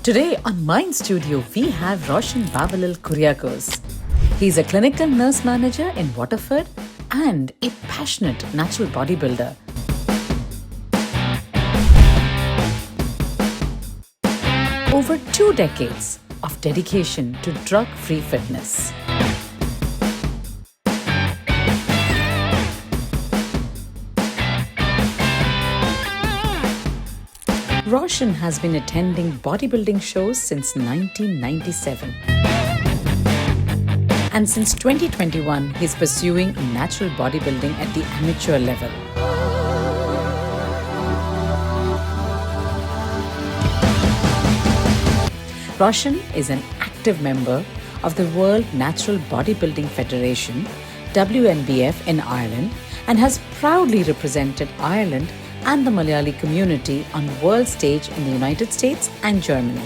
Today on Mind Studio, we have Roshan Kuriakose. He's a clinical nurse manager in Waterford and a passionate natural bodybuilder. Over 2 decades of dedication to drug-free fitness. Roshan has been attending bodybuilding shows since 1997. And since 2021, he's pursuing natural bodybuilding at the amateur level. Roshan is an active member of the World Natural Bodybuilding Federation, WNBF in Ireland, and has proudly represented Ireland and the Malayali community on world stage in the United States and Germany.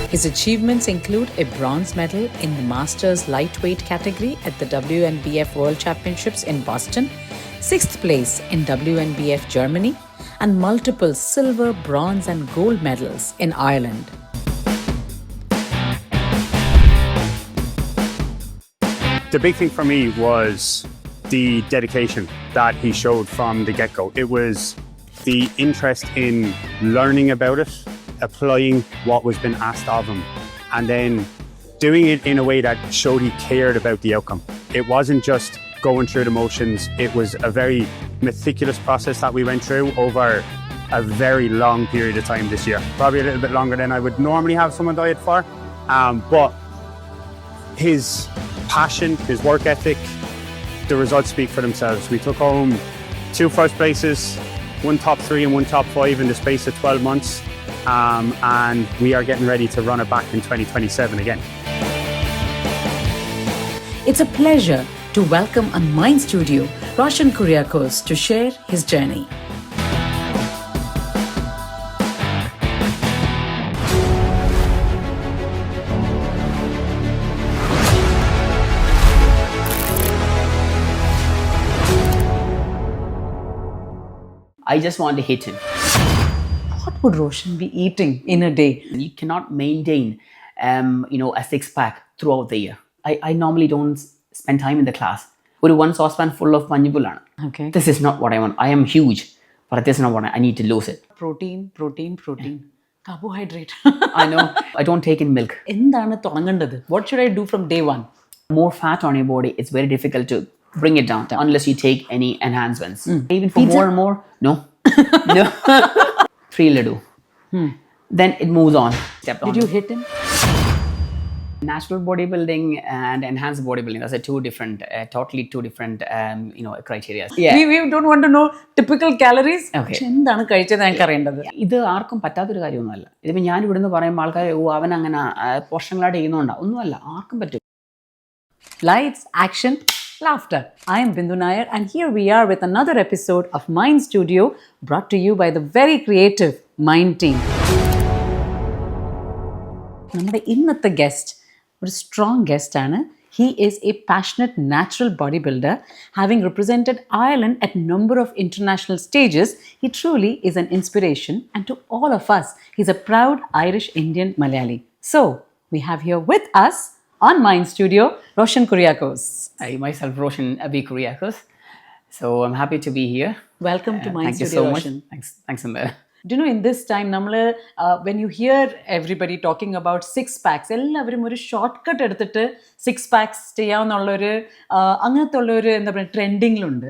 His achievements include a bronze medal in the Masters lightweight category at the WNBF World Championships in Boston, 6th place in WNBF Germany, and multiple silver, bronze and gold medals in Ireland. The big thing for me was the dedication that he showed from the get-go. It was the interest in learning about it, applying what was been asked of him, and then doing it in a way that showed he cared about the outcome. It wasn't just going through the motions. It was a very meticulous process that we went through over a very long period of time this year. Probably a little bit longer than I would normally have someone diet for. But his passion, his work ethic, the results speak for themselves. We took home 2 first places, 1 top 3 and 1 top 5 in the space of 12 months. And we are getting ready to run it back in 2027 again. It's a pleasure to welcome on Mind Studio Roshan Kuriakose to share his journey. I just want to hit him. What would Roshan be eating in a day? You cannot maintain, a 6-pack throughout the year. I normally don't spend time in the class. One saucepan full of manjipulana. Okay. This is not what I want. I am huge, but this is not what I need to lose it. Protein. Carbohydrate. I know. I don't take in milk. What should I do from day one? More fat on your body, it's very difficult to bring it down unless you take any enhancements. Even for more and more, no. No. 3 laddu. Then it moves on. Did you hit him? Natural bodybuilding and enhanced bodybuilding, that's totally two different criteria. Yeah. We don't want to know typical calories. Okay. ഇത് ആർക്കും പറ്റാത്തൊരു കാര്യമൊന്നുമല്ല. ഇതിപ്പോൾ ഞാൻ ഇവിടുന്ന് പറയുമ്പോൾ ആൾക്കാർ അവൻ അങ്ങനെ പോഷങ്ങളായിട്ട് ചെയ്യുന്നുണ്ടോ ഒന്നുമല്ല, ആർക്കും പറ്റും. Lights, action, laughter. I am Bindu Nair and here we are with another episode of Mind Studio brought to you by the very creative Mind team. നമ്മുടെ ഇന്നത്തെ ഗസ്റ്റ് ഒരു സ്ട്രോങ് ഗസ്റ്റ് ആണ്. He is a passionate natural bodybuilder, having represented Ireland at a number of international stages. He truly is an inspiration, and to all of us, he's a proud Irish Indian Malayali. So, we have here with us on Mind Studio, Roshan Kuriakose. I myself, Roshan Kuriakose. So, I'm happy to be here. Welcome to Mind Thank Studio, you so Roshan. much. Thanks, Amber. Do you know, in this time, when you hear everybody talking about 6 packs, എല്ലാവരും ഒരു short cut എടുത്തിട്ട് 6 packs ചെയ്യാവുന്നുള്ളൊരു അങ്ങനത്തെ ഉള്ളൊരു എന്താ പറയുക ട്രെൻഡിങ്ങിലുണ്ട്.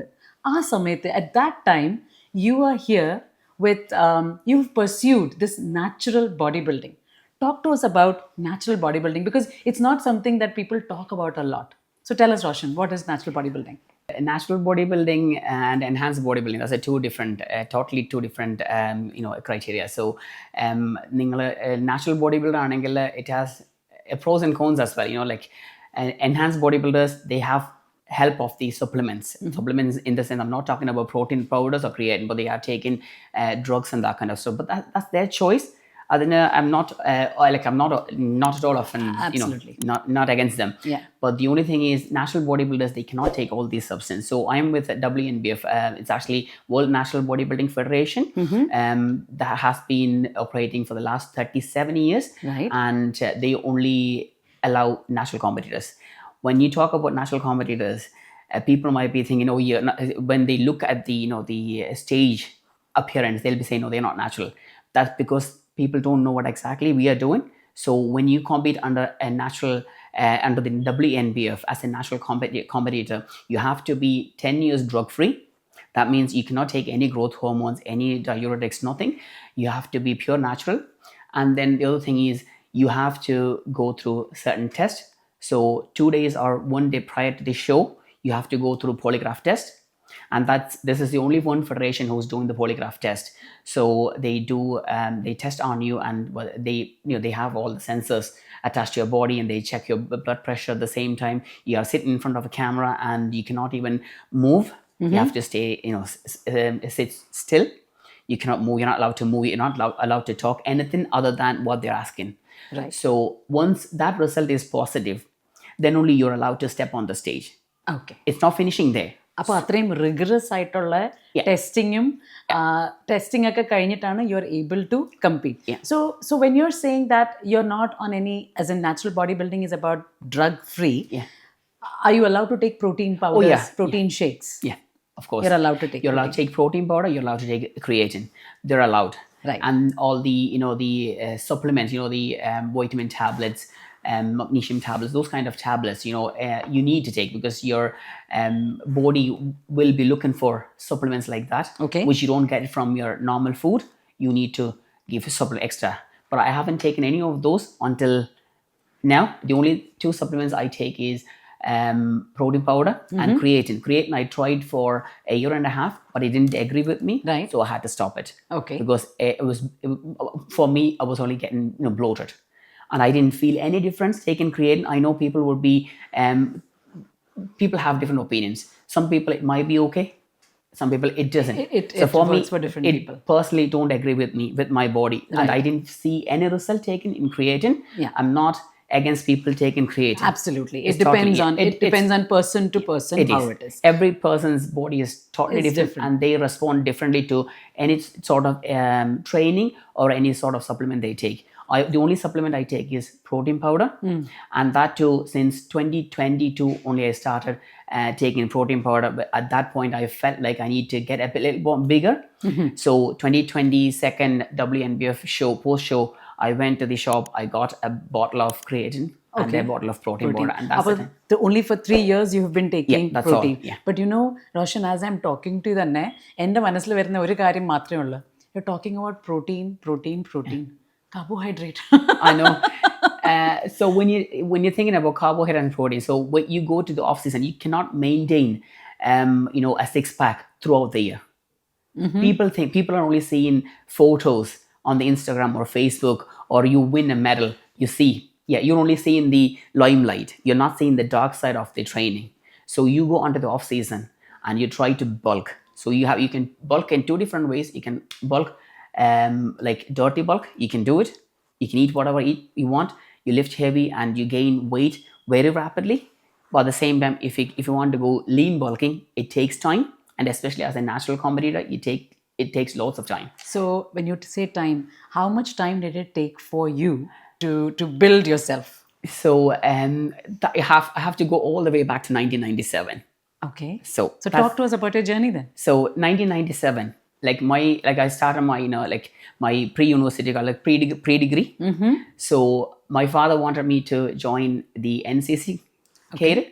ആ സമയത്ത് at that time, you are here with, you've pursued this natural bodybuilding. Talk to us about natural bodybuilding because it's not something that people talk about a lot. So tell us, Roshan, what is natural bodybuilding? Natural bodybuilding and enhanced bodybuilding, that's totally two different criteria. So natural bodybuilder ആണെങ്കിൽ it has pros and cons as well. Enhanced bodybuilders, they have help of the supplements. Supplements in the sense, I'm not talking about protein powders or creatine, but they are taking drugs and that kind of stuff. But that's their choice. I'm not not at all often, Absolutely. not against them. Yeah. But the only thing is, natural bodybuilders, they cannot take all these substances. So I am with WNBF. It's actually World National Bodybuilding Federation. That has been operating for the last 37 years. Right. And they only allow natural competitors. When you talk about natural competitors, people might be thinking, oh, when they look at the stage appearance, they'll be saying, no, they're not natural. That's because people don't know what exactly we are doing. So when you compete under a natural, under the WNBF as a natural competitor, you have to be 10 years drug free. That means you cannot take any growth hormones, any diuretics, nothing. You have to be pure natural. And then the other thing is, you have to go through certain tests. So 2 days or 1 day prior to the show, you have to go through polygraph test. And this is the only one federation who's doing the polygraph test. So they test on you, and they have all the sensors attached to your body, and they check your blood pressure at the same time. You are sitting in front of a camera, and you cannot even move. You have to stay, sit still. You cannot move. You're not allowed to move. You're not allowed to talk anything other than what they're asking. Right. So once that result is positive, then only you're allowed to step on the stage. Okay. It's not finishing there. അപ്പോൾ അത്രയും rigorous ആയിട്ടുള്ള testing ഒക്കെ കഴിഞ്ഞിട്ടാണ് you are able to compete. So when you are saying that you are not on any, as an natural body building is about drug free, are you allowed to take protein powders, protein shakes? Yeah, of course. You're allowed to take. You're allowed to take protein powder. You're allowed to take creatine. They're allowed. Right. And all the supplements, the vitamin tablets, magnesium tablets, those kind of tablets, you need to take, because your body will be looking for supplements like that, which you don't get from your normal food. You need to give a supplement extra. But I haven't taken any of those until now. The only 2 supplements I take is protein powder and creatine. Creatine I tried for a year and a half, but it didn't agree with me. Right. So I had to stop it. Okay. Because for me, I was only getting bloated. And I didn't feel any difference taking creatine. I know people would be, people have different opinions. Some people it might be okay. Some people it doesn't. So for me, for different people. Personally don't agree with me, with my body. Right. And I didn't see any result taken in creatine. Yeah. I'm not against people taking creatine. Absolutely. It depends on person to person how it is. Every person's body is totally different, and they respond differently to any sort of training or any sort of supplement they take. The only supplement I take is protein powder, and that too since 2022 only I started taking protein powder. But at that point I felt like I need to get a little more bigger. So 2022 WNBF show, post show, I went to the shop, I got a bottle of creatine and a bottle of protein powder, and that's it. Only for 3 years you have been taking that's protein. all. Yeah. But Roshan, as I'm talking to you തന്നെ എൻ്റെ മനസ്സിൽ വരുന്ന ഒരു കാര്യം മാത്രമേ ഉള്ളൂ. You're talking about protein. Carbohydrate. I know. So when you're thinking about carbohydrate and protein, so when you go to the off season, you cannot maintain a 6-pack throughout the year. People are only seeing photos on the Instagram or Facebook, or you win a medal, you see, you're only seeing the limelight. You're not seeing the dark side of the training. So you go onto the off season and you try to bulk. So you can bulk in 2 different ways. You can bulk like dirty bulk. You can do it. You can eat whatever you want. You lift heavy and you gain weight very rapidly. But at the same time, if you want to go lean bulking, it takes time, and especially as a natural competitor, it takes lots of time. So when you say time, how much time did it take for you to build yourself? So I have to go all the way back to 1997. Okay. So talk to us about your journey then. So 1997, I started my pre-university, pre-degree. So my father wanted me to join the NCC cadet.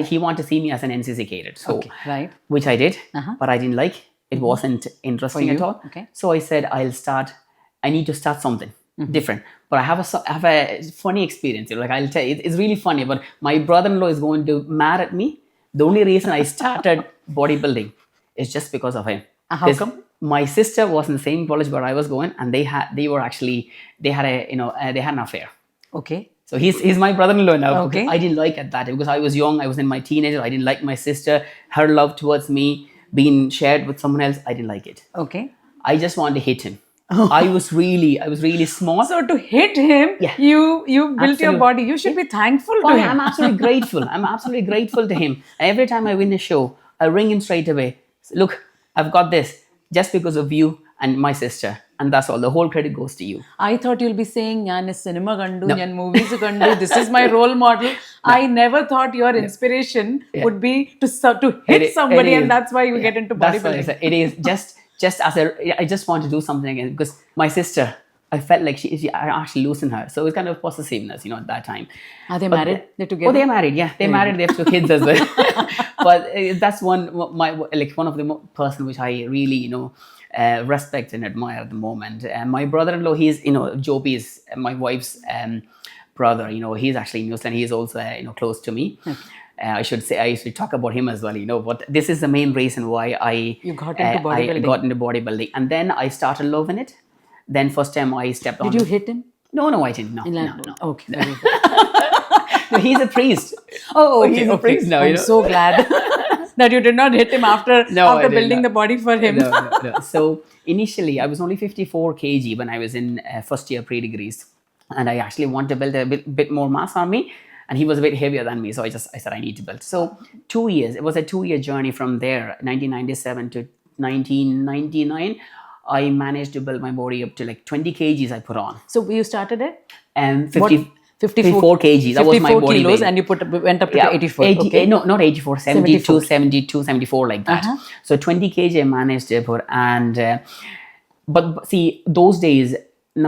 He wanted to see me as an NCC cadet. So right. Which I did, but I didn't like. It wasn't interesting at all. Okay. So I said, I need to start something different. But I have a funny experience. I'll tell you, it's really funny, but my brother-in-law is going to mad at me. The only reason I started bodybuilding is just because of him. How come? My sister was in the same college where I was going, and they had an affair. Okay. So he's my brother-in-law now. Okay. I didn't like at that because I was young. I was in my teenager. I didn't like my sister. Her love towards me being shared with someone else. I didn't like it. Okay. I just wanted to hit him. I was really small. So to hit him, Yeah. you built your Absolutely. body. You should be thankful to Oh, him. I'm absolutely grateful. I'm absolutely grateful to him. And every time I win a show, I ring him straight away. Look, I've got this just because of you and my sister. And that's all. The whole credit goes to you. I thought you'll be saying, "Njan cinema kandu, njan movies kandu. This is my role model." I never thought your inspiration would be to hit somebody, and that's why you get into That's why I bodybuilding. said it is just as I just want to do something again because my sister, I felt like I actually losing her. So it was kind of possessiveness, at that time. Are they But married? They're together? Oh, they're married. Yeah, they're married. They have 2 kids as well. But that's one of the person which I really respect and admire at the moment. My brother-in-law, he's Joby is my wife's brother. He's actually in New Zealand. He's also close to me. I should say I should talk about him as well. But this is the main reason why I got into I bodybuilding. got into bodybuilding, and then I started loving it. Then first time I stepped on. Did you hit him? No, I didn't. No. Okay. Very good. No, he's a priest. Oh, okay. He's a priest now. I'm so glad that you did not hit him after I did building not. the body for him. No. So initially, I was only 54 kg when I was in first year pre-degrees, and I actually wanted to build a bit more mass on me. And he was a bit heavier than me, so I said I need to build. So 2 years. It was a 2-year journey from there, 1997 to 1999. I managed to build my body up to like 20 kgs I put on. So you started it? And 54 kgs. That was my 54 body kilos weight. and you went up to 84. Okay. No, not 84, 72, 74. 72, 74 like that. So 20 kg I managed to put. And but see, those days, we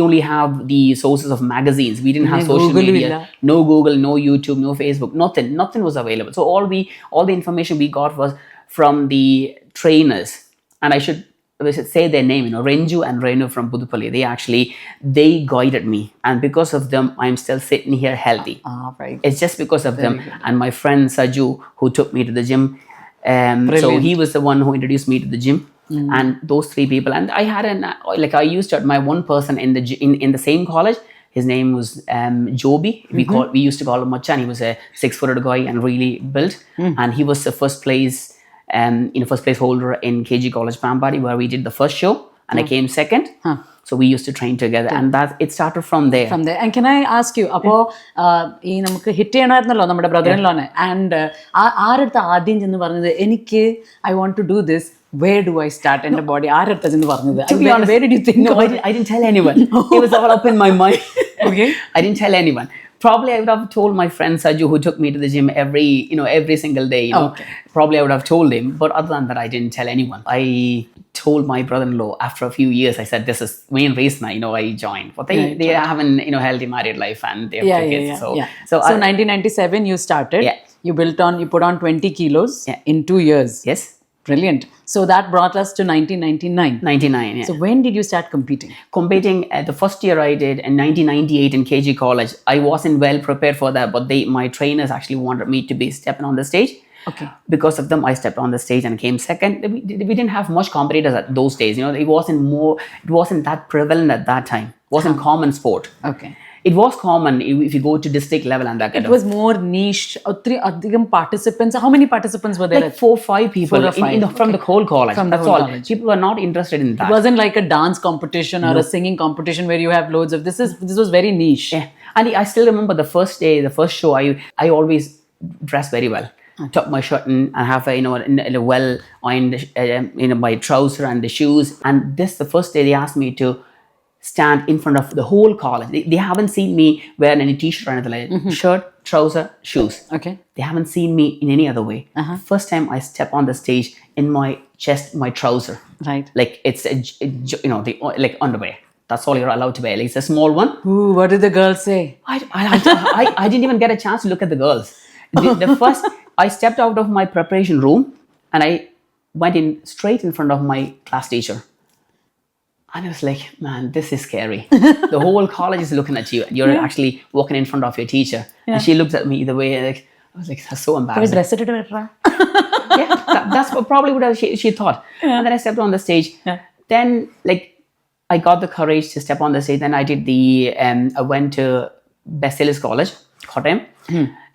only have the sources of magazines. We didn't have social Google media. illa. No Google, no YouTube, no Facebook, nothing was available. So all the information we got was from the trainers. And I should say their name, Renju and Renu from Pudupalli. They guided me. And because of them, I'm still sitting here healthy. Right. It's just because of them. And my friend Saju, who took me to the gym. So he was the one who introduced me to the gym. And those 3 people. And I had I used to admire one person in the same college. His name was Joby. We used to call him Machan. He was a 6-footed guy and really built. And he was the first place holder in KG College Pampadi, where we did the first show, and I came second. So we used to train together, and it started from there. From there. And can I ask you, appo namukku hit cheyanarnallo nammade brother-in-law ne, and aaradtha aadyam jennu parnathu I want to do this. Where do I start in the body? aaradtha jennu parnathu? To be honest, where did you think? No, I didn't tell anyone. It was all up in my mind. Okay. I didn't tell anyone. Probably I would have told my friend Saju, who took me to the gym every single day. Okay. Probably I would have told him, but other than that, I didn't tell anyone. I told my brother-in-law after a few years. I said, "This is main reason I joined." But they have an healthy married life and they have 2 kids. So 1997 you started. Yeah. You put on 20 kilos in 2 years. Yes. Brilliant. So that brought us to 1999. 99. Yeah. So when did you start competing? Competing the first year I did in 1998 in KG College. I wasn't well prepared for that, but my trainers actually wanted me to be stepping on the stage. Okay. Because of them, I stepped on the stage and came second. We didn't have much competitors at those days. It wasn't that prevalent at that time. It wasn't common sport. Okay. It was common if you go to district level and that kind It was more niche. Participants. How many participants were there? like 4-5 people 4 or 5. from the whole college. From the That's whole all. college. People were not interested in that. It wasn't like a dance competition or a singing competition where you have loads of this was very niche. Yeah. And I still remember the first day, the first show, I always dress very well. Tuck my shirt in and have a well ironed my trouser and the shoes. And the first day they asked me to stand in front of the whole college. They haven't seen me wear any t-shirt or anything like that. Shirt, trouser, shoes. Okay. They haven't seen me in any other way. First time I step on the stage, in my chest, my trouser. Right. Like it's like underwear. That's all you're allowed to wear. Like, it's a small one. Ooh, what did the girls say? I didn't even get a chance to look at the girls. The first, I stepped out of my preparation room and I went in straight in front of my class teacher. And I was like, man, this is scary. The whole college is looking at you. And you're actually walking in front of your teacher. And she looks at me the way, I was like, that's so embarrassing. That's probably what she thought. And then I stepped on the stage. Then, I got the courage to step on the stage. Then I did I went to Basilis College, Kottayam.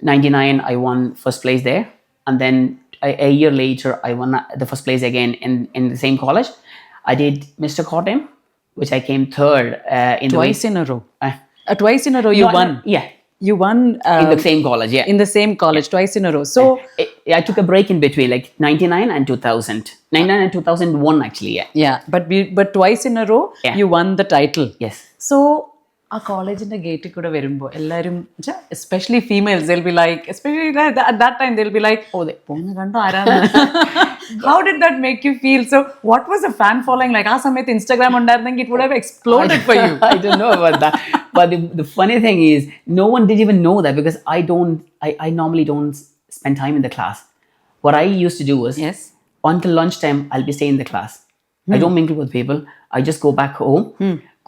99, I won first place there. And then a year later, I won the first place again in the same college. I did Mr. Kottayam, which I came third in Twice the in a row. Uh, Twice in a row you no, won. Yeah, You won in the same college. Yeah, in the same college twice in a row. So I took a break in between, like 99 and 2000. 99 and 2001 actually. Yeah. but twice in a row Yeah. you won the title. Yes. So ആ കോളേജിന്റെ ഗേറ്റിൽ കൂടെ വരുമ്പോൾ എല്ലാവരും especially females they'll be like especially at that time they'll be like ഓ പോന്ന് കണ്ടോ ആരാണ് how did that make you feel so what was a fan following like ആ സമയത്ത് ഇൻസ്റ്റാഗ്രാം ഉണ്ടായിരുന്നെങ്കിൽ it would have exploded for you I don't know about that. But the funny thing is, no one did even know that because I normally don't spend time in the class. What I used to do was, Yes. until lunchtime, I'll be staying in the class. I don't mingle with people. I just go back home,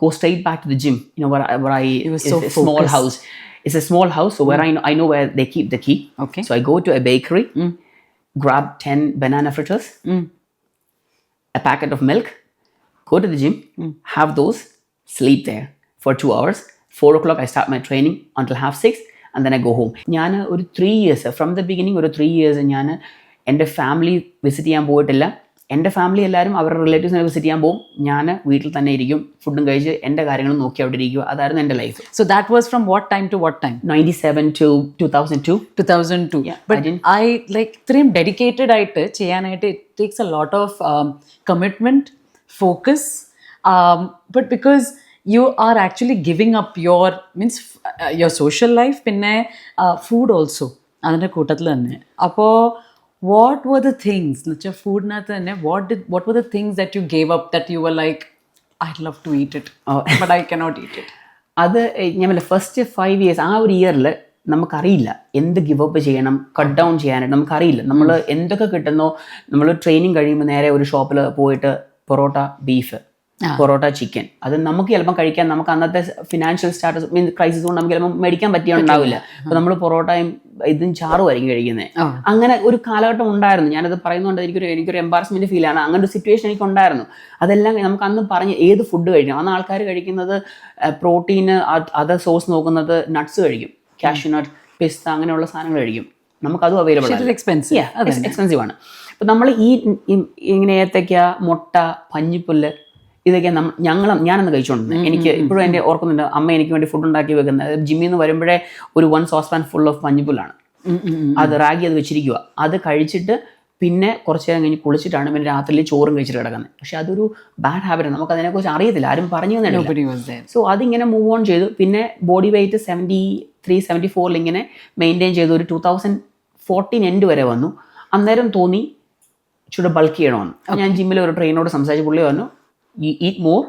go straight back to the gym. You know, where I You were it's so a small focused. house. It's a small house, so where I know where they keep the key. Okay. So I go to a bakery, grab 10 banana fritters, a packet of milk, go to the gym, have those, sleep there for 2 hours. 4 o'clock I start my training until 5:30 and then I go home. ഞാൻ ഒരു 3 years from the beginning ഒരു 3 years ഞാൻ എൻ്റെ family visit ചെയ്യാൻ പോയിട്ടില്ല. എൻ്റെ family എല്ലാവരും അവരുടെ റിലേറ്റീവ്സിനെ വിസിറ്റ് ചെയ്യാൻ പോകും. ഞാൻ വീട്ടിൽ തന്നെ ഇരിക്കും, ഫുഡും കഴിച്ച് എൻ്റെ കാര്യങ്ങൾ നോക്കി അവിടെ ഇരിക്കുക. അതായിരുന്നു എൻ്റെ life. So that was from what time to what time? 97 to 2002. 2002. Yeah, But I like ഇത്രയും ഡെഡിക്കേറ്റഡ് ആയിട്ട് ചെയ്യാനായിട്ട് it takes a lot of commitment, focus, but because you are actually giving up your means your social life പിന്നെ food also അതിൻ്റെ കൂട്ടത്തിൽ തന്നെ. അപ്പോൾ what were the things എന്ന് വെച്ചാൽ ഫുഡിനകത്ത് തന്നെ what were the things that you gave up that you were like I'd love to eat it but I cannot eat it? അത് ഞാൻ പറഞ്ഞ ഫസ്റ്റ് 5 years ആ ഒരു ഇയറിൽ നമുക്കറിയില്ല എന്ത് ഗിവ് അപ്പ് ചെയ്യണം, കട്ട് ഡൗൺ ചെയ്യാനായിട്ട് നമുക്കറിയില്ല. നമ്മൾ എന്തൊക്കെ കിട്ടുന്നോ, നമ്മൾ ട്രെയിനിങ് കഴിയുമ്പോൾ നേരെ ഒരു ഷോപ്പിൽ പോയിട്ട് പൊറോട്ട ബീഫ്, പൊറോട്ട ചിക്കൻ, അത് നമുക്ക് ചിലപ്പോൾ കഴിക്കാൻ നമുക്ക് അന്നത്തെ ഫിനാൻഷ്യൽ സ്റ്റാറ്റസ് മീൻസ് ക്രൈസിസ് കൊണ്ട് നമുക്ക് ചിലപ്പോൾ മേടിക്കാൻ പറ്റിയുണ്ടാവില്ല. അപ്പോൾ നമ്മൾ പൊറോട്ടയും ഇതും ചാറുമായിരിക്കും കഴിക്കുന്നത്. അങ്ങനെ ഒരു കാലഘട്ടം ഉണ്ടായിരുന്നു. ഞാനത് പറയുന്നതുകൊണ്ട് എനിക്കൊരു എംബാരസ്മെന്റ് ഫീൽ ആണ്. അങ്ങനെ ഒരു സിറ്റുവേഷൻ എനിക്ക് ഉണ്ടായിരുന്നു. അതെല്ലാം നമുക്ക് അന്ന് പറഞ്ഞ് ഏത് ഫുഡ് കഴിക്കണം. അന്ന് ആൾക്കാർ കഴിക്കുന്നത് പ്രോട്ടീന്, അതർ സോഴ്സ് നോക്കുന്നത് നട്ട്സ് കഴിക്കും, കാഷ്യൂ നട്ട്, പിസ്ത, അങ്ങനെയുള്ള സാധനങ്ങൾ കഴിക്കും. നമുക്കതും അവൈലബിൾ ആണ്, എക്സ്പെൻസീവ് ആണ്. അപ്പം നമ്മൾ ഇങ്ങനെ ഏത്തയ്ക്ക, മുട്ട, പഞ്ഞിപ്പുല്ല് ഇതൊക്കെ ഞാനന്ന് കഴിച്ചുകൊണ്ടിരുന്നത്. എനിക്ക് ഇപ്പോഴും എൻ്റെ ഓർക്കുന്നുണ്ട്, അമ്മ എനിക്ക് വേണ്ടി ഫുഡ് ഉണ്ടാക്കി വെക്കുന്നത്. ജിമ്മിൽ നിന്ന് വരുമ്പോഴേ ഒരു 1 saucepan ഫുൾ ഓഫ് പഞ്ഞിപ്പുല്ലാണ്. അത് റാഗി അത് വെച്ചിരിക്കുക. അത് കഴിച്ചിട്ട് പിന്നെ കുറച്ച് നേരം കഴിഞ്ഞ് കുളിച്ചിട്ടാണ് പിന്നെ രാത്രിയിൽ ചോറും കഴിച്ചിട്ട് കിടക്കുന്നത്. പക്ഷെ അതൊരു ബാഡ് ഹാബിറ്റാണ്. നമുക്ക് അതിനെക്കുറിച്ച് അറിയത്തില്ല, ആരും പറഞ്ഞു തന്നില്ല. സോ അതിങ്ങനെ മൂവ് ഓൺ ചെയ്തു. പിന്നെ ബോഡി വെയിറ്റ് 73-74 ഇങ്ങനെ മെയിൻറ്റെയിൻ ചെയ്തു. ഒരു 2014 എൻഡ് വരെ വന്നു. അന്നേരം തോന്നി ഇച്ചിരി ബൾക്ക് ചെയ്യണമെന്ന്. ഞാൻ ജിമ്മിൽ ഒരു ട്രെയിനോട് സംസാരിച്ച് പുള്ളി പറഞ്ഞു, you eat more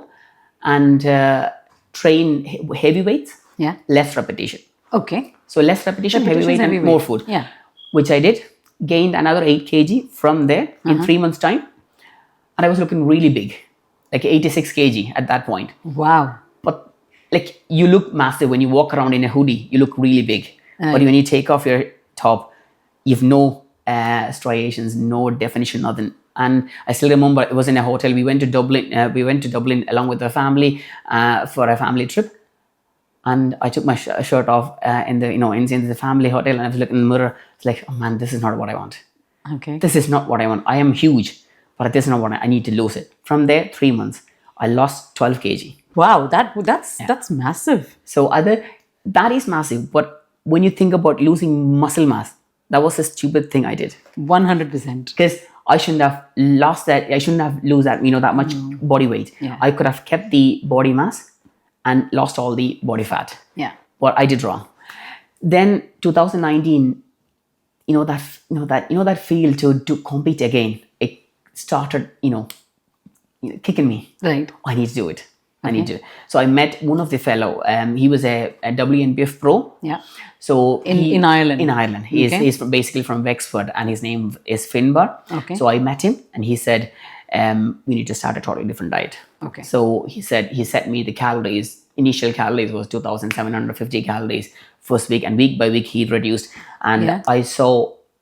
and train heavy weights, less repetition. Okay. So less repetition, heavy weight and more food. Yeah. Which I did. Gained another 8 kg from there in 3 months time. And I was looking really big. Like 86 kg at that point. Wow. But like you look massive when you walk around in a hoodie. You look really big. But when you take off your top, you've no striations, no definition, nothing. And I still remember it was in a hotel. We went to Dublin along with the family for a family trip. And I took my shirt off in the family hotel, and I was looking in the mirror. It's like, oh man, this is not what I want. Okay. This is not what I want. I am huge, but this is not what I need to lose it. From there, 3 months, I lost 12 kg. Wow, that's massive. So that is massive. But when you think about losing muscle mass, that was a stupid thing I did. 100%. Because I shouldn't have lost that. I shouldn't have lose that that much body weight. Yeah. I could have kept the body mass and lost all the body fat. Yeah. What I did wrong. Then 2019, that feel to compete again. It started kicking me. Right. I need to do it. I need to. So I met one of the fellow. He was a WNBF pro. Yeah. So in Ireland. In Ireland, he's basically from Wexford, and his name is Finbar. Okay. So I met him, and he said, "We need to start a totally different diet." Okay. So he set me the calories. Initial calories was 2,750 calories first week, and week by week he reduced. And I saw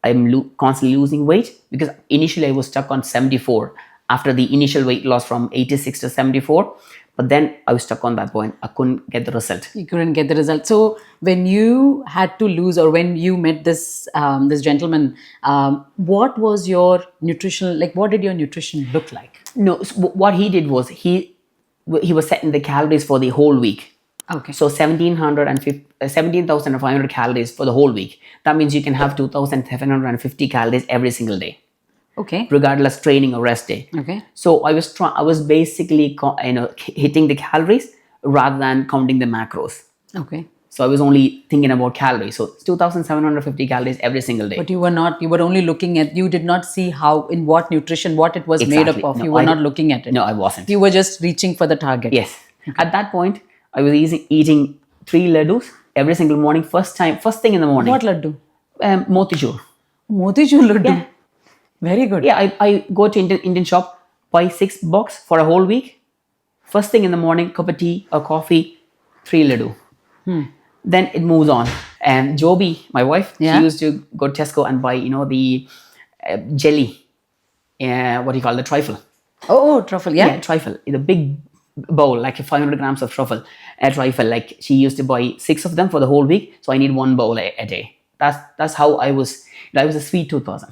I'm constantly losing weight because initially I was stuck on 74, after the initial weight loss from 86 to 74. But then I was stuck on that point. I couldn't get the result. You couldn't get the result. So when you had to lose, or when you met this this gentleman, what was your nutritional, like what did your nutrition look like? No, so what he did was he was setting the calories for the whole week. Okay. So 17,500 calories for the whole week. That means you can have 2,750 calories every single day, Okay. regardless training or rest day. Okay. So I was basically hitting the calories rather than counting the macros. Okay. So I was only thinking about calories. So it's 2,750 calories every single day. But you were only looking at, you did not see how, in what nutrition, what it was made up Exactly. of. No, You were I not did- looking at it. No, I wasn't. You were just reaching for the target. Yes. At that point, I was eating 3 laddus every single morning. First thing in the morning. What laddu? Motichur. Motichur laddu. Yeah. Very good. Yeah, I go to Indian shop, buy 6 box for a whole week. First thing in the morning, cup of tea or coffee, 3 laddu. Then it moves on. And Joby, my wife, Yeah. she used to go to Tesco and buy, the jelly. What do you call it? The trifle. Oh, truffle. Yeah. Trifle in a big bowl, like 500 grams of truffle. A trifle, like she used to buy 6 of them for the whole week. So I need 1 bowl a day. That's how I was. I was a sweet tooth person.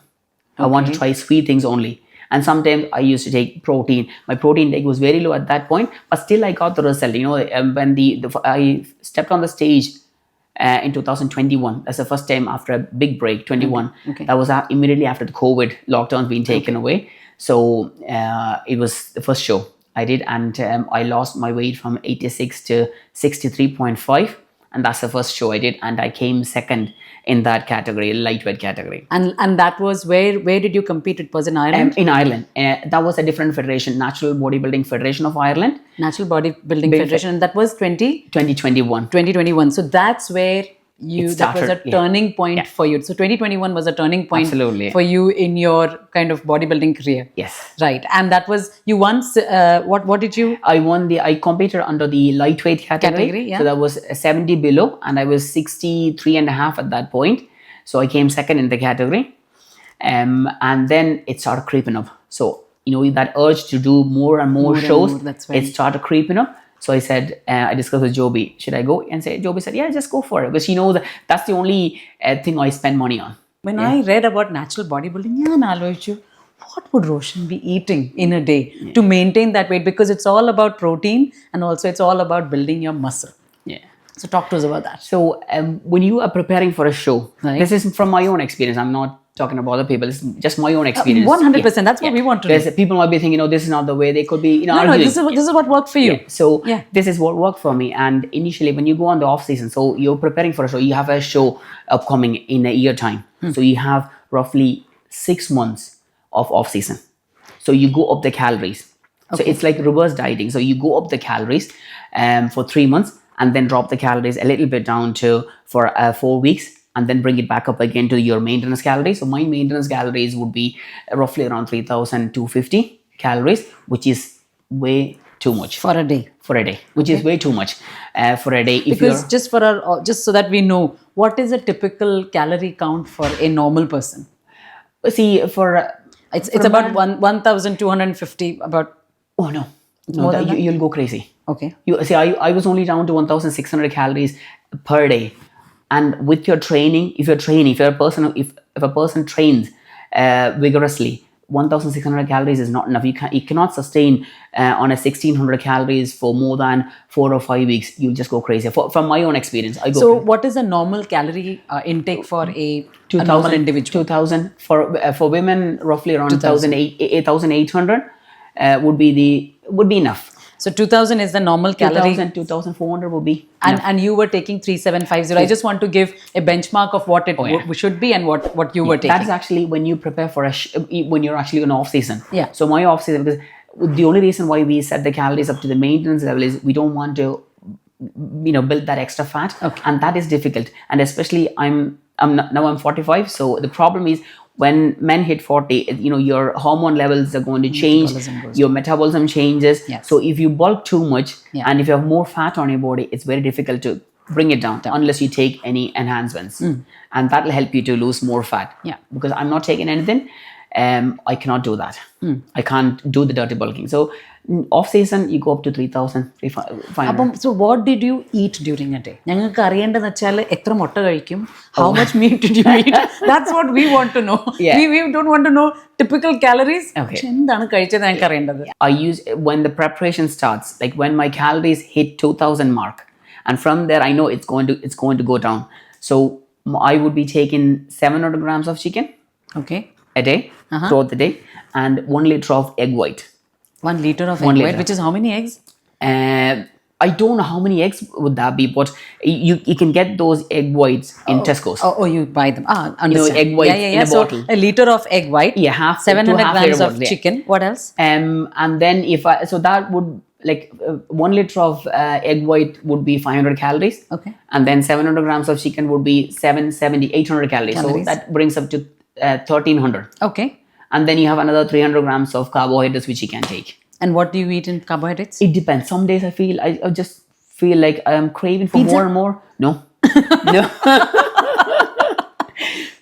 I want to try sweet things only. And sometimes I used to take protein. My protein intake was very low at that point, but still I got the result. When I stepped on the stage in 2021, that's the first time after a big break, 21. Okay. That was immediately after the COVID lockdowns being taken away. So it was the first show I did, and I lost my weight from 86 to 63.5. And that's the first show I did, and I came second in that category, lightweight category. And that was where did you compete? It was in Ireland? In Ireland. That was a different federation, Natural Bodybuilding Federation of Ireland, Natural Bodybuilding Federation. And that was 2021. 2021. So that's where that was a started, yeah. turning point for you. So 2021 was a turning point Absolutely. for you in your kind of bodybuilding career. Yes. Right. And that was, you won, what did you? I competed under the lightweight category. Yeah. So that was 70 below, and I was 63.5 at that point. So I came second in the category. And then it started creeping up. So, that urge to do more and more shows, that's right. it started creeping up. So I said, I discussed with Joby, should I go? And Joby said, yeah, just go for it. Because she knows that's the only thing I spend money on. When I read about natural bodybuilding, what would Roshan be eating in a day to maintain that weight? Because it's all about protein, and also it's all about building your muscle. Yeah. So talk to us about that. So when you are preparing for a show, Right. this is from my own experience. I'm not talking about other people. It's just my own experience. 100%. That's what we want to do. Because people might be thinking, this is not the way. They could be, No, arguing. this is what worked for you. Yeah. So Yeah. this is what worked for me. And initially, when you go on the off season, so you're preparing for a show, you have a show upcoming in a year time. So you have roughly 6 months of off season. So you go up the calories. So it's like reverse dieting. So you go up the calories for 3 months, and then drop the calories a little bit down for 4 weeks, and then bring it back up again to your maintenance calories. So my maintenance calories would be roughly around 3,250 calories, which is way too much For a day. which is way too much for a day. If Because you're just so that we know, what is a typical calorie count for a normal person? see for It's about 1,250. About oh no, More than that? you'll go crazy. okay. You see, I was only down to 1,600 calories per day, and with your training, if a person trains vigorously, 1,600 calories is not enough. You cannot sustain on a 1,600 calories for more than 4 or 5 weeks. You'll just go crazy. From my own experience, I go. So what is a normal calorie intake for a normal individual? 2,000 for women, roughly around 8,800 would be enough. So 2,000 is the normal calorie. 2,400 would be. And you were taking 3,750. I just want to give a benchmark of what it should be and what you were taking. That's actually when you prepare for when you're actually in off season. Yeah. So my off season, because the only reason why we set the calories up to the maintenance level is we don't want to, build that extra fat, and that is difficult. And especially I'm 45, so the problem is when men hit 40, your hormone levels are going to change, your metabolism changes. Yes. So if you bulk too much and if you have more fat on your body, it's very difficult to bring it down unless you take any enhancements. And that will help you to lose more fat. Yeah. Because I'm not taking anything. I cannot do that. I can't do the dirty bulking. So off season, you go up to 3,000, 3,500. So what did you eat during a day? ഞങ്ങൾക്ക് അറിയേണ്ടതെന്ന് വെച്ചാൽ എത്ര മുട്ട കഴിക്കും, how much meat did you eat? That's what we want to know. Yeah. We don't want to know typical calories. Okay. പക്ഷെ എന്താണ് കഴിച്ചത് ഞങ്ങൾക്ക് അറിയേണ്ടത്. I use, when the preparation starts, like when my calories hit 2,000 mark, and from there I know it's going to go down. So I would be taking 700 grams of chicken Okay. a day, throughout the day, and 1 liter of egg white. 1 liter of 1 egg liter. white, which is how many eggs? I don't know how many eggs would that be, but you can get those egg whites in Tesco's. Oh, you buy them. Understand. egg white in a so bottle. a liter of egg white. Yeah, half 700 to half grams liter of bottle, yeah. chicken. What else? And then so that would, like, 1 liter of egg white would be 500 calories. Okay. And then 700 grams of chicken would be 770, 800 calories. So Calories. that brings up to 1,300. Okay. And then you have another 300 grams of carbohydrates which you can take. And what do you eat in carbohydrates? It depends. Some days I just feel like I'm craving for Pizza? more and more. No. No.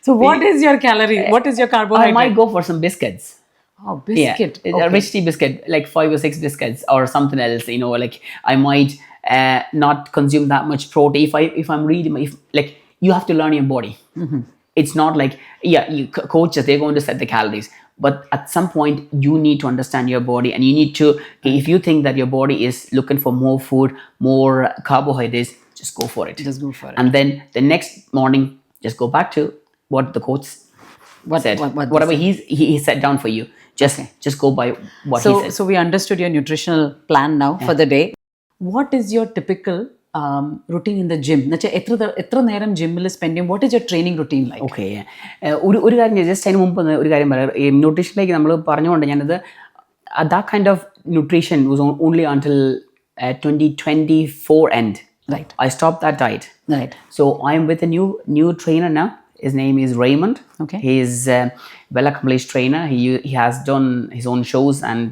So what is your calorie? What is your I carbohydrate? might go for some biscuits. Oh, biscuit. Yeah, a rich tea biscuit, like 5 or 6 biscuits or something else. Like I might not consume that much protein. If I'm reading, like, you have to learn your body. It's not like, coaches, they're going to set the calories. But at some point, you need to understand your body, and you need to, if you think that your body is looking for more food, more carbohydrates, just go for it. Just go for it. And then the next morning, just go back to what the coach said. what Whatever he set down for you, just go by what he said. So we understood your nutritional plan now for the day. What is your typical routine in the gym? എത്ര നേരം ജിമ്മിൽ spend ചെയ്യും? What is your training routine like? Okay, ഒരു കാര്യം just അതിന് മുമ്പ് ഒരു കാര്യം പറയാം. ഈ ന്യൂട്രീഷനിലേക്ക് നമ്മൾ പറഞ്ഞുകൊണ്ട് ഞാനത് that kind of nutrition was only until 2024 end. Right. I stopped that diet. Right. So I'm with a new trainer now. His name is Raymond. Okay. He's a well-accomplished trainer. He has done his own shows, and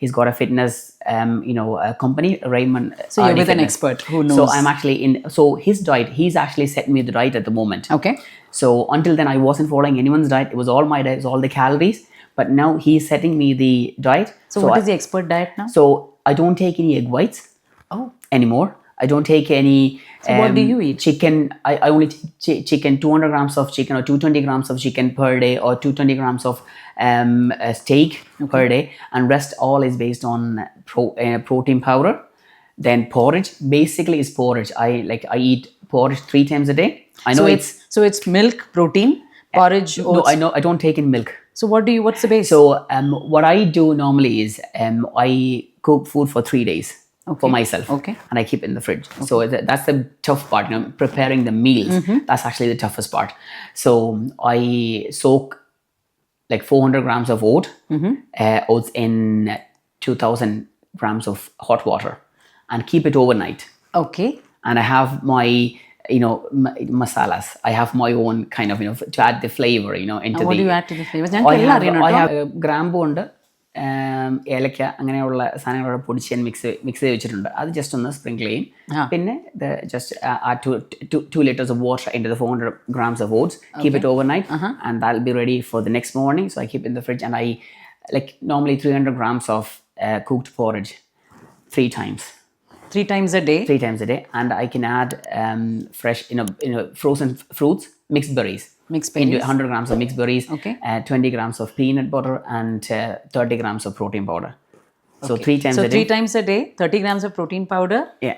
he's got a fitness a company, Raymond. So you're with an Fitness. expert who knows. So I'm actually so his diet, he's actually set me the diet at the moment. Okay. So until then I wasn't following anyone's diet. It was all my diet, it was all the calories. But now he's setting me the diet. So what is the expert diet now? So I don't take any egg whites anymore. I don't take any. So what do you eat? Chicken. I only take chicken, 200 grams of chicken or 220 grams of chicken per day, or 220 grams of steak per day, and rest all is based on protein powder. Then porridge. Basically, is porridge. I eat porridge 3 times a day. I know So it's milk, protein, porridge, oats. No, I know I don't take in milk. So what's the base? So what I do normally is I cook food for 3 days. For myself. Okay. And I keep it in the fridge. So that's the tough part, preparing the meals. That's actually the toughest part. So I soak like 400 grams of oats in 2,000 grams of hot water and keep it overnight. Okay. And I have my masalas. I have my own kind of, to add the flavor, into What the... do you add to the flavors? I have ഗ്രാമ്പു ഉണ്ട്, ഏലക്ക, അങ്ങനെയുള്ള സാധനങ്ങളോട് പൊടിച്ച് ഞാൻ mix ചെയ്ത് വെച്ചിട്ടുണ്ട്. അത് just ഒന്ന് സ്പ്രിങ്കിൾ ചെയ്യും. പിന്നെ just add 2 liters of water into the 400 grams of oats, keep it overnight, and that'll be ready for the next morning. So I keep it in the fridge, and I normally 300 grams of cooked porridge 3 times. 3 times a day? 3 times a day. And I can add fresh, frozen fruits, mixed berries. Mixed berries. Into 100 grams of mixed berries, Okay. 20 grams of peanut butter, and 30 grams of protein powder. So 3 times a day. 3 times a day, 30 grams of protein powder. Yeah.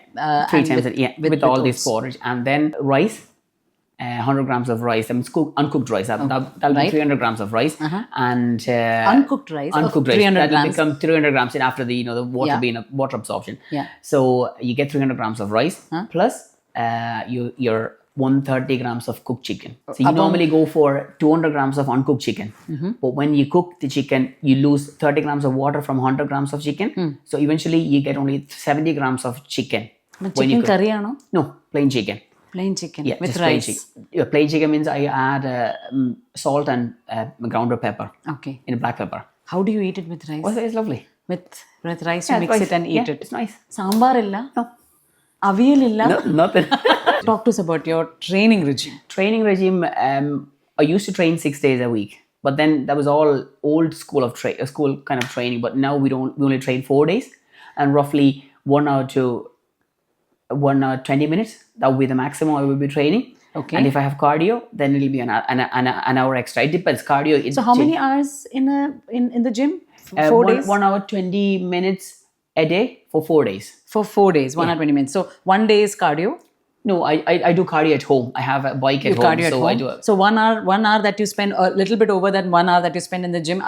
3 times a day. With all these porridge. And then rice, 100 grams of rice. I mean, uncooked rice. That'll be 300 grams of rice. And Uncooked rice. Uncooked rice. 300 That'll grams. become 300 grams in after the the water Yeah. being water absorption. Yeah. So you get 300 grams of rice plus your 130 grams of cooked chicken. So you normally go for 200 grams of uncooked chicken. But when you cook the chicken, you lose 30 grams of water from 100 grams of chicken. So eventually you get only 70 grams of chicken. Chicken curry ആണോ? No, plain chicken. Plain chicken with just plain rice. chicken. Plain chicken means I add salt and ground pepper. Okay. In black pepper. How do you eat it with rice? Oh, it's lovely. With rice, you mix rice. it and eat it. It's nice. Sambar illa? No. Aviyal illa? No, nothing. Talk to us about your training regime. Training regime, I used to train 6 days a week. But then that was all old school of school kind of training. But now we only train 4 days, and roughly 1 hour to 1 hour 20 minutes. That will be the maximum I will be training. Okay. And if I have cardio, then it'll be an hour extra. It depends. Cardio. So how many hours in the gym? 4 days? 1 hour 20 minutes a day for 4 days. For 4 days, 1 hour 20 minutes. So 1 day is cardio. No, I do cardio at home. I have a bike at home. Cardio at so home. I do. So 1 hour that you spend, a little bit over than 1 hour that you spend in the gym.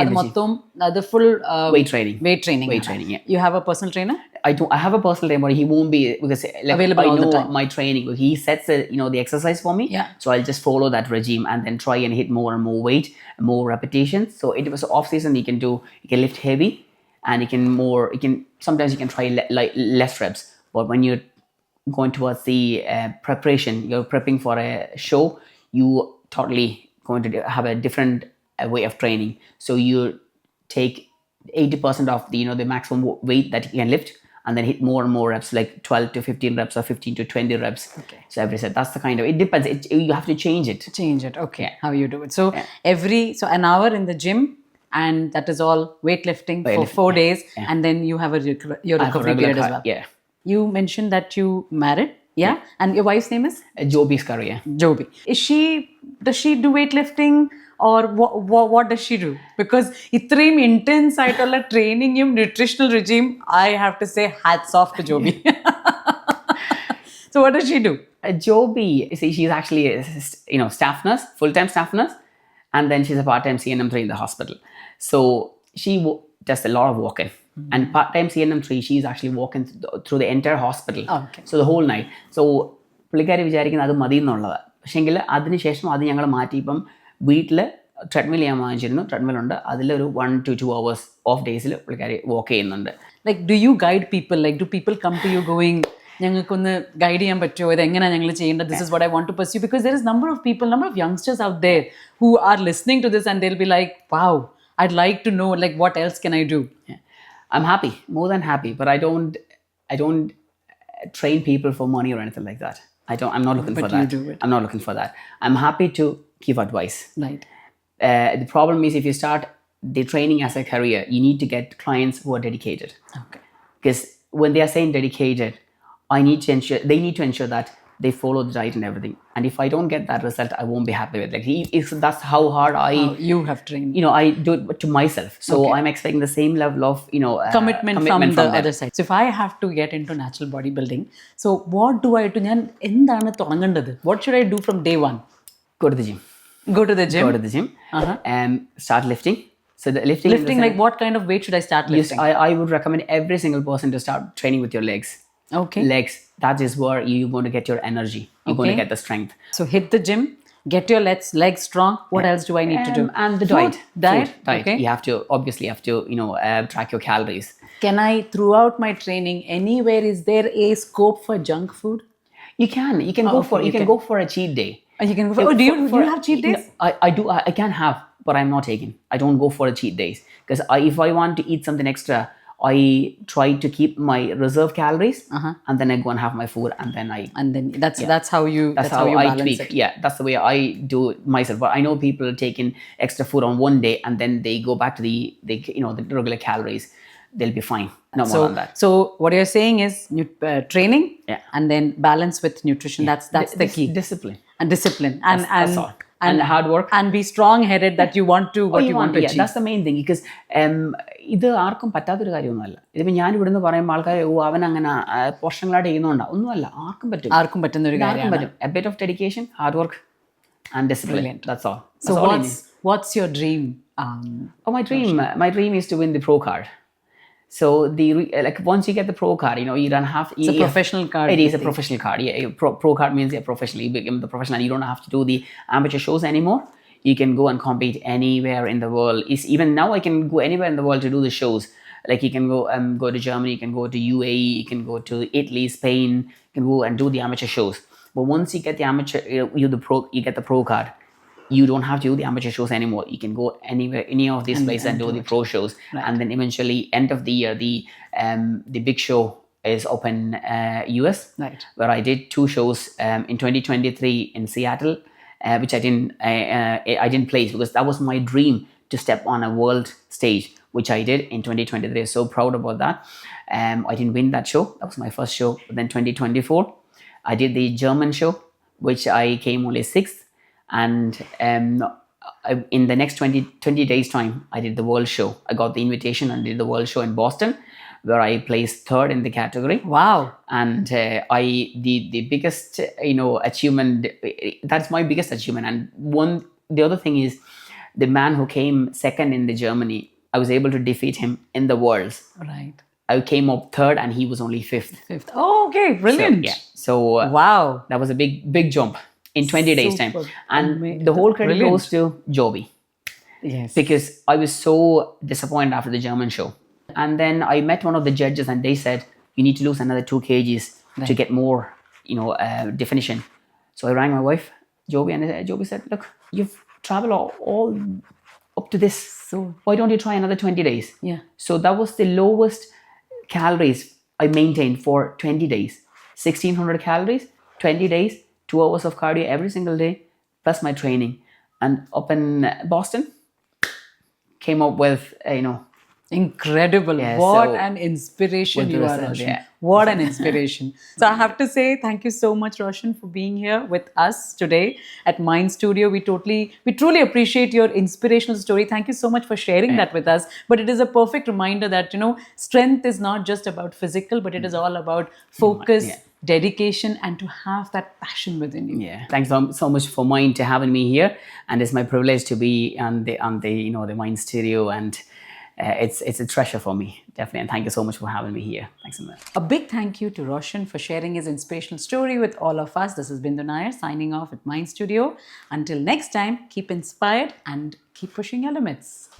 The full Weight training. Weight training. Weight training. Yeah. You have a personal trainer? I have a personal trainer, but he won't be because Available I all the know time. my training. He sets the exercise for me. Yeah. So I'll just follow that regime and then try and hit more and more weight, more repetitions. So it was off season. You can lift heavy, and sometimes you can try less reps. But when you're going towards the preparation, you're prepping for a show, you totally going to have a different way of training. So you take 80% of the maximum weight that you can lift, and then hit more and more reps, like 12 to 15 reps or 15 to 20 reps. Okay. So every set. That's the kind of, it depends. You have to change it. Okay. How you do it. So so an hour in the gym, and that is all weightlifting for 4 days, and then you have your recovery period as well. Yeah. You mentioned that you married, yeah? And your wife's name is? Joby's career. Joby. Does she do weightlifting, or what does she do? Because itrem intense aയിട്ടുള്ള training nutritional regime, I have to say hats off to Joby. So what does she do? Joby, she's actually a staff nurse, full-time staff nurse, and then she's a part-time CNM3 in the hospital. So she does a lot of walking. And part-time CNM3, she's actually walking through the entire hospital. Okay. So the whole night. So പുള്ളിക്കാരി വിചാരിക്കുന്നത് അത് മതി എന്നുള്ളതാണ്. പക്ഷേങ്കിൽ അതിനുശേഷം അത് ഞങ്ങൾ മാറ്റി ഇപ്പം വീട്ടിൽ ട്രെഡ്മിൽ ഞാൻ വാങ്ങിച്ചിരുന്നു. ട്രെഡ്മിലുണ്ട്. അതിലൊരു 1 to 2 hours ഓഫ് ഡേയ്സിൽ പുള്ളിക്കാരി വാക്ക് ചെയ്യുന്നുണ്ട്. Like, do you guide people? Like, do people come to you going, ഞങ്ങൾക്കൊന്ന് ഗൈഡ് ചെയ്യാൻ പറ്റുമോ, ഇത് എങ്ങനെയാണ് ഞങ്ങൾ ചെയ്യേണ്ടത്, this is what I want to pursue? Because there is number of youngsters out there who are listening to this, and they'll be like, wow, I'd like to know, like, what else can I do? Yeah. I'm happy, more than happy, but I don't train people for money or anything like that. I'm not looking for that. You do it. I'm not looking for that. I'm happy to give advice. Right. The problem is, if you start the training as a career, you need to get clients who are dedicated. Okay. Because when they are saying dedicated, they need to ensure that they follow the diet and everything. And if I don't get that result, I won't be happy with it. That's how hard you have trained. I do it to myself. So I'm expecting the same level of commitment from the other side. So if I have to get into natural bodybuilding, so what do I do? What should I do from day one? Go to the gym. Go to the gym. And start lifting. So the lifting like what kind of weight should I start lifting? I would recommend every single person to start training with your legs. Okay. Legs. That is where you're going to get your energy. You're going to get the strength. So hit the gym, get your legs strong. What else do I need to do? And the diet. Diet. Okay. You have to track your calories. Can I, throughout my training, anywhere, is there a scope for junk food? You can go for a cheat day. You can go for. Do you have cheat days? I do. I can have, but I'm not taking. I don't go for a cheat days because if I want to eat something extra, I try to keep my reserve calories, and then I go and have my food, and then that's how you I balance tweak. it. Yeah, that's the way I do it myself. But I know people taking extra food on one day, and then they go back to the regular calories. They'll be fine. No more than that. So what you're saying is training, and then balance with nutrition. That's the key. Discipline and all. And hard work, and be strong-headed that you want to you want to achieve. That's the main thing, because ഇത് ആർക്കും പറ്റാത്തൊരു കാര്യമൊന്നുമല്ല. ഇതിപ്പോൾ ഞാൻ ഇവിടുന്ന് പറയുമ്പോൾ ആൾക്കാർ അവൻ അങ്ങനെ പോഷങ്ങളായിട്ട് ചെയ്യുന്നുണ്ടോ, ഒന്നുമല്ല. ആർക്കും പറ്റുന്ന ഒരു കാര്യമാണ്. A bit of dedication, hard work, and discipline. Brilliant. That's all. So what's your dream? My dream is to win the pro card. So once you get the pro card, you don't have. It's a professional card. It is a professional card. Yeah, pro card means you're professional. You become the professional. You don't have to do the amateur shows anymore. You can go and compete anywhere in the world. Even now, I can go anywhere in the world to do the shows. Like you can go to Germany, you can go to UAE, you can go to Italy, Spain. You can go and do the amateur shows. But once you get the amateur, you get the pro card. You don't have to do the amateur shows anymore. You can go anywhere, any of these places, and do the pro shows. Right. And then eventually, end of the year, the big show is open US, right, where I did 2 shows in 2023 in Seattle which I didn't place because that was my dream to step on a world stage, which I did in 2023. So proud about that. I didn't win that show. That was my first show. But then 2024, I did the German show, which I came only 6th. And in the next 20 days time, I did the world show. I got the invitation and did the world show in Boston, where I placed 3rd in the category. Wow. And the biggest achievement, that's my biggest achievement. And the other thing is, the man who came 2nd in the Germany, I was able to defeat him in the worlds. Right. I came up 3rd and he was only 5th. 5th. Oh, okay, brilliant. So wow, that was a big jump in 20 days time. And the whole credit Brilliant. goes to Joby. Yes. Because I was so disappointed after the German show. And then I met one of the judges and they said, you need to lose another 2 kgs to get more, definition. So I rang my wife, Joby, and Joby said, look, you've traveled all up to this. So Why don't you try another 20 days? yeah. So that was the lowest calories I maintained for 20 days. 1600 calories, 20 days, 2 hours of cardio every single day, plus my training. And up in Boston, came up with, Incredible. Yeah, what so an inspiration with the you are, result, Roshan. yeah. What an inspiration. So I have to say thank you so much, Roshan, for being here with us today at Mind Studio. We truly appreciate your inspirational story. Thank you so much for sharing that with us. But it is a perfect reminder that, strength is not just about physical, but it is all about focus, dedication, and to have that passion within you. Yeah, thanks so much for Mind to having me here, and it's my privilege to be on the Mind Studio, and it's a treasure for me, definitely. And thank you so much for having me here. Thanks so much. A big thank you to Roshan for sharing his inspirational story with all of us. This is Bindu Nair signing off at Mind Studio. Until next time, keep inspired and keep pushing your limits.